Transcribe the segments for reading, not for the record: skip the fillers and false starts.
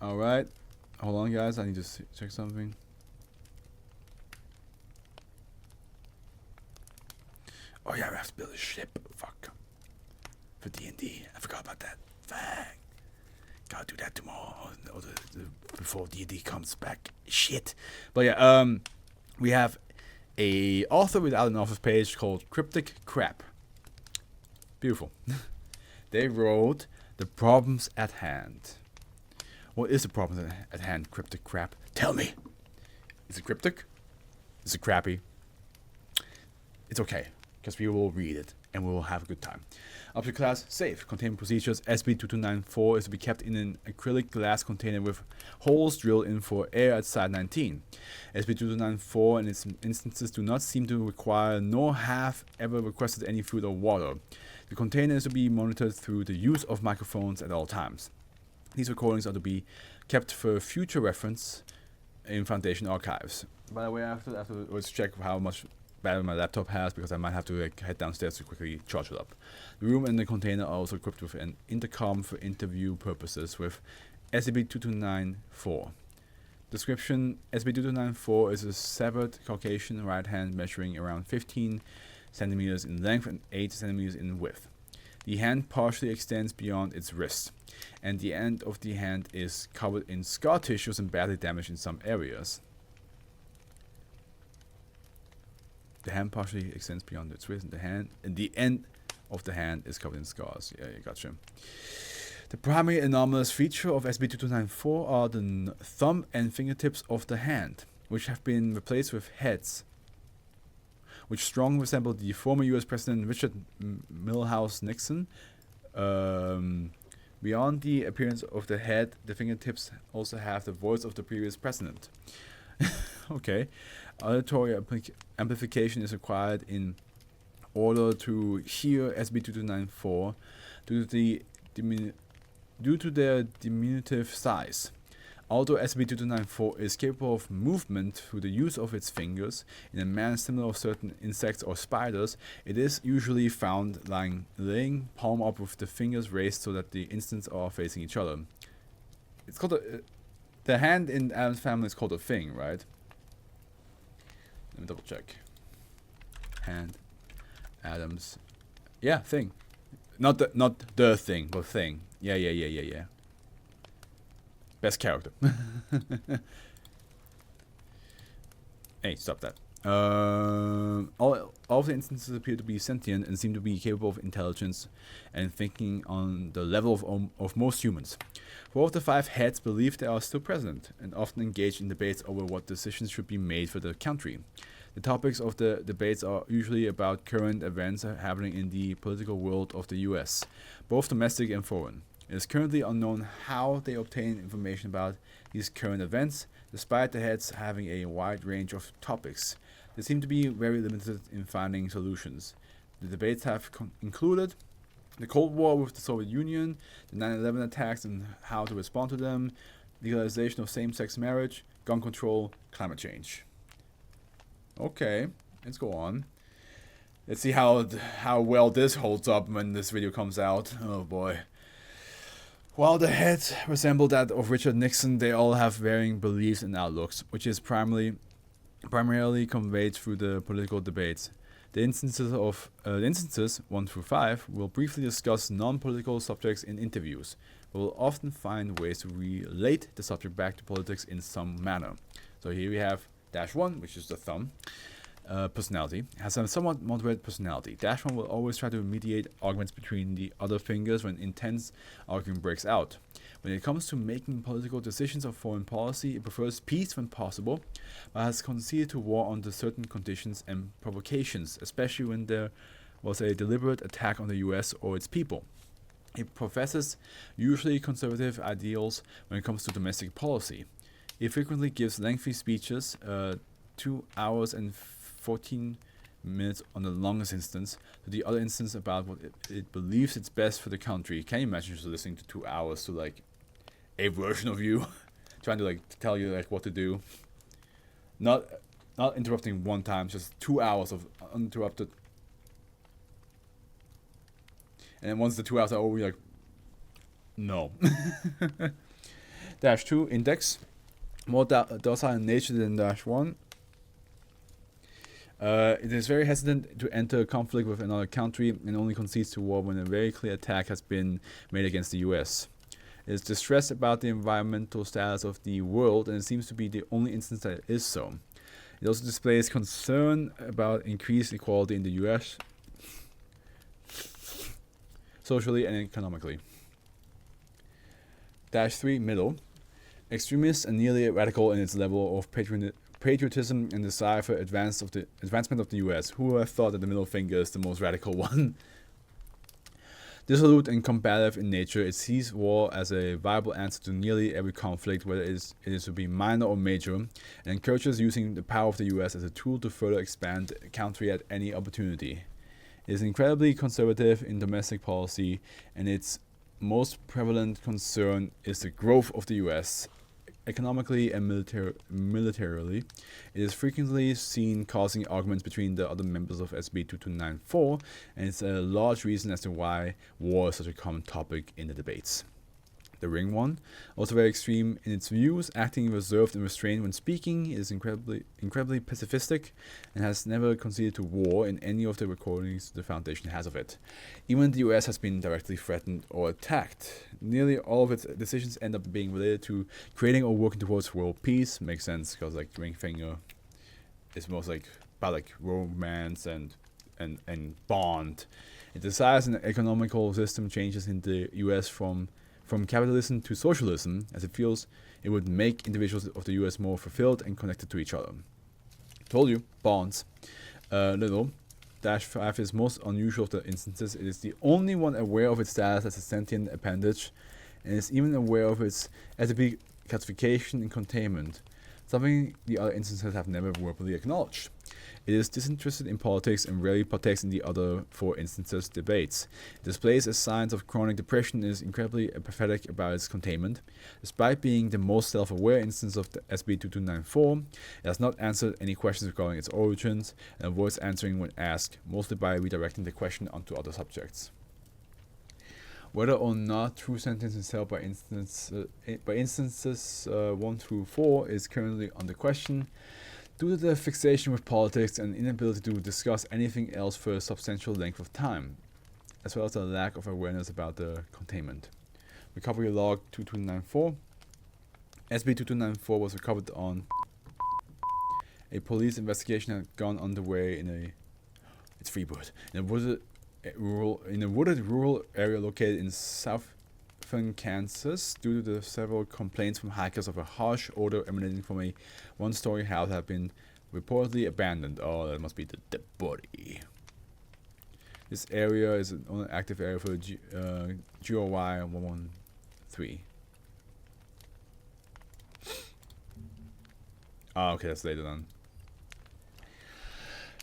Alright. Hold on, guys. I need to check something. Oh, yeah, we have to build a ship. Fuck. For D&D. I forgot about that. Fuck. Gotta do that tomorrow. Or before D&D comes back. Shit. But yeah, we have a author without an author's page called Cryptic Crap. Beautiful. They wrote The Problems at Hand. What is the problem at hand, Cryptic Crap? Tell me. Is it cryptic? Is it crappy? It's okay, because we will read it, and we will have a good time. Object class, safe. Containment procedures, SB2294 is to be kept in an acrylic glass container with holes drilled in for air at side 19. SB2294 and its instances do not seem to require, nor have ever requested any food or water. The container is to be monitored through the use of microphones at all times. These recordings are to be kept for future reference in Foundation archives. By the way, I have to check how much battery my laptop has, because I might have to head downstairs to quickly charge it up. The room and the container are also equipped with an intercom for interview purposes with SCP-2294. Description: SCP-2294 is a severed Caucasian right hand measuring around 15 centimeters in length and 8 centimeters in width. The hand partially extends beyond its wrist, and the end of the hand is covered in scar tissues and badly damaged in some areas. The hand partially extends beyond its wrist, and the end of the hand is covered in scars. Yeah, gotcha. The primary anomalous feature of SCP-2294 are the thumb and fingertips of the hand, which have been replaced with heads, which strongly resemble the former U.S. President Richard Milhouse Nixon. Beyond the appearance of the head, the fingertips also have the voice of the previous president. Okay. Auditory amplification is required in order to hear SCP-2294 due to their diminutive size. Although SCP-2294 is capable of movement through the use of its fingers in a manner similar to certain insects or spiders, it is usually found laying palm up with the fingers raised so that the instants are facing each other. It's called the hand in Adam's family is called a thing, right? Let me double check. Hand, Adams, yeah, thing. Not the thing, but thing. Yeah. Best character. Hey, stop that. All of the instances appear to be sentient and seem to be capable of intelligence and thinking on the level of most humans. 4 of the 5 heads believe they are still present and often engage in debates over what decisions should be made for the country. The topics of the debates are usually about current events happening in the political world of the US, both domestic and foreign. It is currently unknown how they obtain information about these current events, despite the heads having a wide range of topics. They seem to be very limited in finding solutions. The debates have included the Cold War with the Soviet Union, the 9/11 attacks and how to respond to them, legalization of same-sex marriage, gun control, climate change. Okay, let's go on. Let's see how well this holds up when this video comes out. Oh boy. While the heads resemble that of Richard Nixon, they all have varying beliefs and outlooks, which is primarily conveyed through the political debates. The instances 1 through 5 will briefly discuss non-political subjects in interviews, but will often find ways to relate the subject back to politics in some manner. So here we have -1, which is the thumb. Personality has a somewhat moderate personality. -1 will always try to mediate arguments between the other fingers when intense argument breaks out. When it comes to making political decisions of foreign policy, it prefers peace when possible, but has conceded to war under certain conditions and provocations, especially when there was a deliberate attack on the US or its people. It professes usually conservative ideals when it comes to domestic policy. He frequently gives lengthy speeches, 2 hours and 14 minutes on the longest instance, to the other instance about what it believes it's best for the country. Can you imagine just listening to 2 hours to like a version of you trying to like tell you like what to do? Not interrupting one time, just 2 hours of uninterrupted. And then once the 2 hours are over, you're like, no. -2 index. More docile in nature than -1. It is very hesitant to enter a conflict with another country and only concedes to war when a very clear attack has been made against the US. It is distressed about the environmental status of the world, and it seems to be the only instance that it is so. It also displays concern about increased equality in the US, socially and economically. -3 middle. Extremist and nearly radical in its level of patriotism and desire for advancement of the US. Who would have thought that the middle finger is the most radical one? Dissolute and combative in nature, it sees war as a viable answer to nearly every conflict, whether it is to be minor or major, and encourages using the power of the US as a tool to further expand the country at any opportunity. It is incredibly conservative in domestic policy, and its most prevalent concern is the growth of the US. Economically and militarily, it is frequently seen causing arguments between the other members of SCP 2294, and it's a large reason as to why war is such a common topic in the debates. The ring one, also very extreme in its views, acting reserved and restrained when speaking, is incredibly pacifistic, and has never conceded to war in any of the recordings the Foundation has of it. Even the US has been directly threatened or attacked. Nearly all of its decisions end up being related to creating or working towards world peace. Makes sense, because like ring finger is most like about like romance and bond. It desires an economical system changes in the US from capitalism to socialism, as it feels it would make individuals of the US more fulfilled and connected to each other. Told you, bonds. Little. -5 is most unusual of the instances. It is the only one aware of its status as a sentient appendage, and is even aware of its SCP classification and containment, something the other instances have never verbally acknowledged. It is disinterested in politics and rarely partakes in the other 4 instances' debates. It displays a signs of chronic depression and is incredibly apathetic about its containment. Despite being the most self-aware instance of the SCP-2294, it has not answered any questions regarding its origins and avoids answering when asked, mostly by redirecting the question onto other subjects. Whether or not true sentence is held by instances 1 through 4 is currently under question, due to the fixation with politics and inability to discuss anything else for a substantial length of time, as well as a lack of awareness about the containment. Recovery log 2294. SCP-2294 was recovered on a police investigation had gone underway in a wooded rural area located in southern Kansas, due to the several complaints from hikers of a harsh odor emanating from a one-story house that had been reportedly abandoned. Oh, that must be the dead body. This area is an only active area for GOY 113. Ah, okay, that's later on.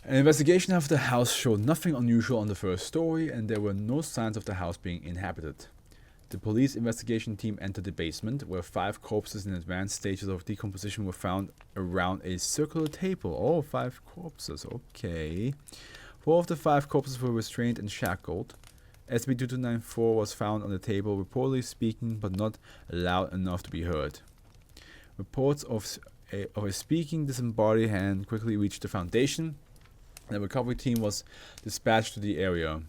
An investigation of the house showed nothing unusual on the first story, and there were no signs of the house being inhabited. The police investigation team entered the basement, where 5 corpses in advanced stages of decomposition were found around a circular table. Oh, 5 corpses, okay. 4 of the 5 corpses were restrained and shackled. SCP-2294 was found on the table, reportedly speaking, but not loud enough to be heard. Reports of a speaking disembodied hand quickly reached the Foundation. The recovery team was dispatched to the area.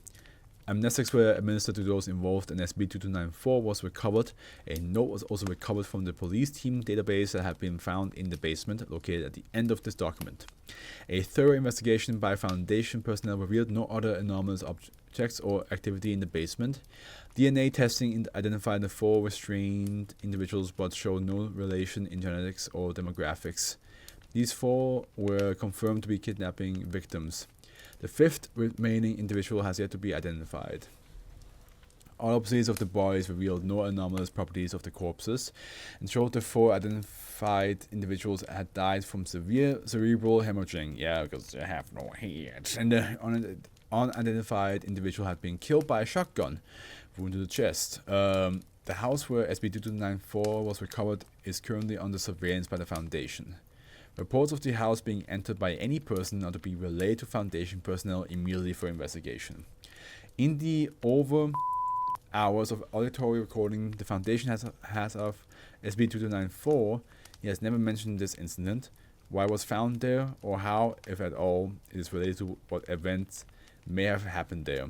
Amnestics were administered to those involved, and SCP-2294 was recovered. A note was also recovered from the police team database that had been found in the basement, located at the end of this document. A thorough investigation by Foundation personnel revealed no other anomalous objects or activity in the basement. DNA testing identified the 4 restrained individuals, but showed no relation in genetics or demographics. These 4 were confirmed to be kidnapping victims. The 5th remaining individual has yet to be identified. Autopsies of the bodies revealed no anomalous properties of the corpses, and showed the 4 identified individuals had died from severe cerebral hemorrhaging. Yeah, because they have no heads. And the unidentified individual had been killed by a shotgun, wound to the chest. The house where SCP-2294 was recovered is currently under surveillance by the Foundation. Reports of the house being entered by any person are to be relayed to Foundation personnel immediately for investigation. In the over hours of auditory recording the Foundation has of SB2294, he has never mentioned this incident, why it was found there, or how, if at all, it is related to what events may have happened there.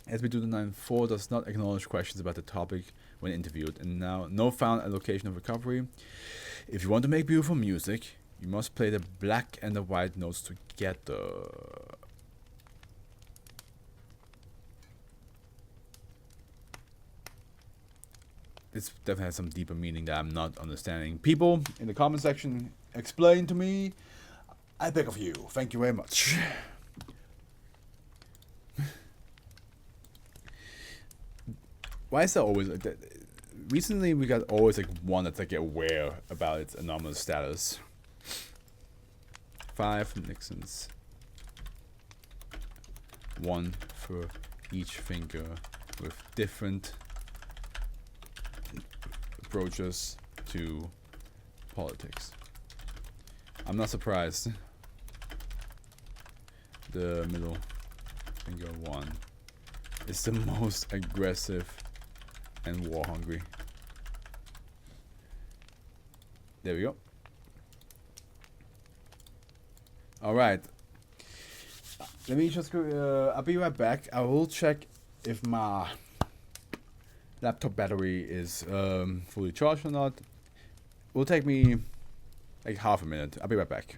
SB2294 does not acknowledge questions about the topic when interviewed, and now no found at location of recovery. If you want to make beautiful music, you must play the black and the white notes together. This definitely has some deeper meaning that I'm not understanding. People in the comment section, explain to me. I beg of you. Thank you very much. Why is that always like that? Recently, we got always like one that's like aware about its anomalous status. 5 Nixons. 1 for each finger with different approaches to politics. I'm not surprised. The middle finger 1 is the most aggressive and war hungry. There we go. Alright. Let me just go. I'll be right back. I will check if my laptop battery is fully charged or not. It will take me like half a minute. I'll be right back.